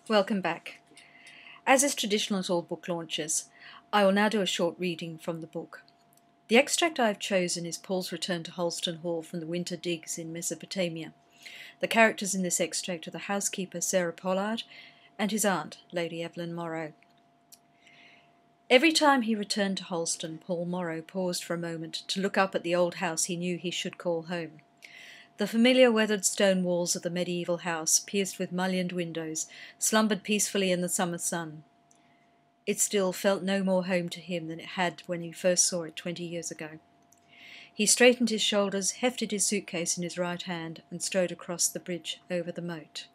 Welcome back. As is traditional at all book launches, I will now do a short reading from the book. The extract I have chosen is Paul's return to Holston Hall from the winter digs in Mesopotamia. The characters in this extract are the housekeeper Sarah Pollard and his aunt, Lady Evelyn Morrow. Every time he returned to Holston, Paul Morrow paused for a moment to look up at the old house he knew he should call home. The familiar weathered stone walls of the medieval house, pierced with mullioned windows, slumbered peacefully in the summer sun. It still felt no more home to him than it had when he first saw it 20 years ago. He straightened his shoulders, hefted his suitcase in his right hand, and strode across the bridge over the moat.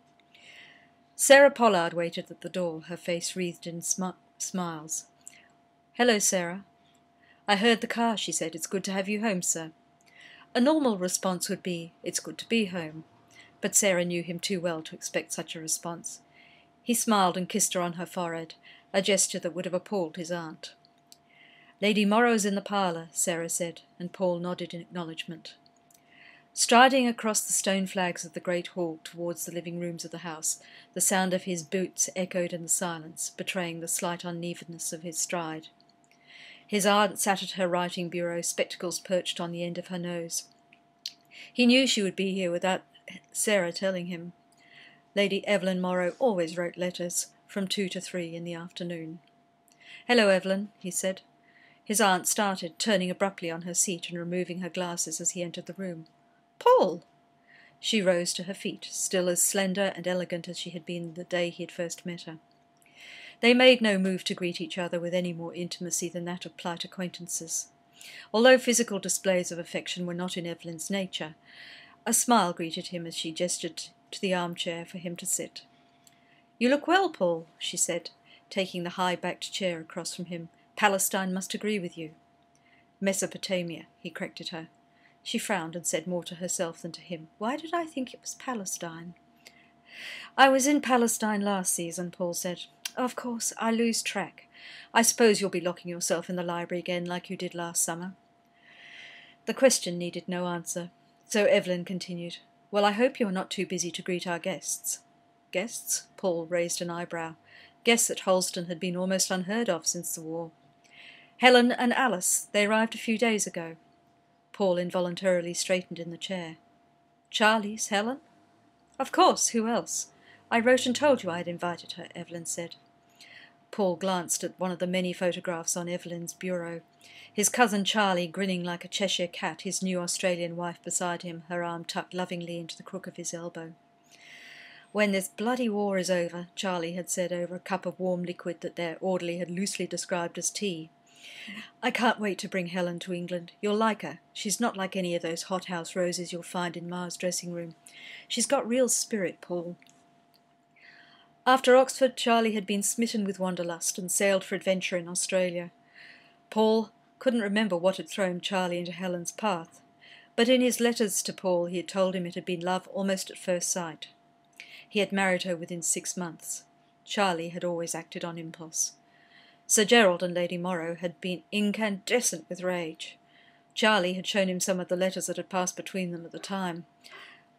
Sarah Pollard waited at the door, her face wreathed in smiles. "Hello, Sarah." "I heard the car," she said. "It's good to have you home, sir." A normal response would be, "It's good to be home." But Sarah knew him too well to expect such a response. He smiled and kissed her on her forehead, a gesture that would have appalled his aunt. "Lady Morrow's in the parlour," Sarah said, and Paul nodded in acknowledgement. Striding across the stone flags of the great hall towards the living rooms of the house, the sound of his boots echoed in the silence, betraying the slight unevenness of his stride. His aunt sat at her writing bureau, spectacles perched on the end of her nose. He knew she would be here without Sarah telling him. Lady Evelyn Morrow always wrote letters from 2 to 3 in the afternoon. "Hello, Evelyn," he said. His aunt started, turning abruptly on her seat and removing her glasses as he entered the room. "Paul!" She rose to her feet, still as slender and elegant as she had been the day he had first met her. They made no move to greet each other with any more intimacy than that of polite acquaintances. Although physical displays of affection were not in Evelyn's nature, a smile greeted him as she gestured to the armchair for him to sit. "You look well, Paul," she said, taking the high-backed chair across from him. "Palestine must agree with you." "Mesopotamia," he corrected her. She frowned and said more to herself than to him. "Why did I think it was Palestine?" "I was in Palestine last season," Paul said. "Of course, I lose track. I suppose you'll be locking yourself in the library again like you did last summer." The question needed no answer, so Evelyn continued. "Well, I hope you are not too busy to greet our guests." "Guests?" Paul raised an eyebrow. Guests at Holston had been almost unheard of since the war. "Helen and Alice. They arrived a few days ago." Paul involuntarily straightened in the chair. "Charlie's Helen?" "Of course, who else? I wrote and told you I had invited her," Evelyn said. Paul glanced at one of the many photographs on Evelyn's bureau. His cousin Charlie grinning like a Cheshire cat, his new Australian wife beside him, her arm tucked lovingly into the crook of his elbow. "When this bloody war is over," Charlie had said over a cup of warm liquid that their orderly had loosely described as tea. "I can't wait to bring Helen to England. You'll like her. She's not like any of those hothouse roses you'll find in Ma's dressing room. She's got real spirit, Paul." After Oxford, Charlie had been smitten with wanderlust and sailed for adventure in Australia. Paul couldn't remember what had thrown Charlie into Helen's path, but in his letters to Paul he had told him it had been love almost at first sight. He had married her within 6 months. Charlie had always acted on impulse. Sir Gerald and Lady Morrow had been incandescent with rage. Charlie had shown him some of the letters that had passed between them at the time.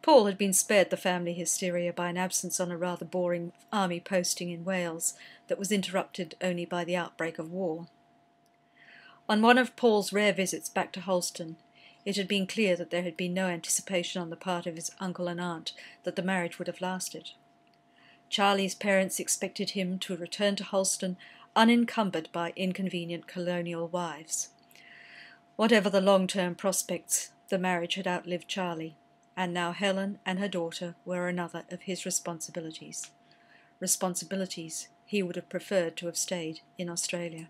Paul had been spared the family hysteria by an absence on a rather boring army posting in Wales that was interrupted only by the outbreak of war. On one of Paul's rare visits back to Holston, it had been clear that there had been no anticipation on the part of his uncle and aunt that the marriage would have lasted. Charlie's parents expected him to return to Holston unencumbered by inconvenient colonial wives. Whatever the long-term prospects, the marriage had outlived Charlie, and now Helen and her daughter were another of his responsibilities. Responsibilities he would have preferred to have stayed in Australia.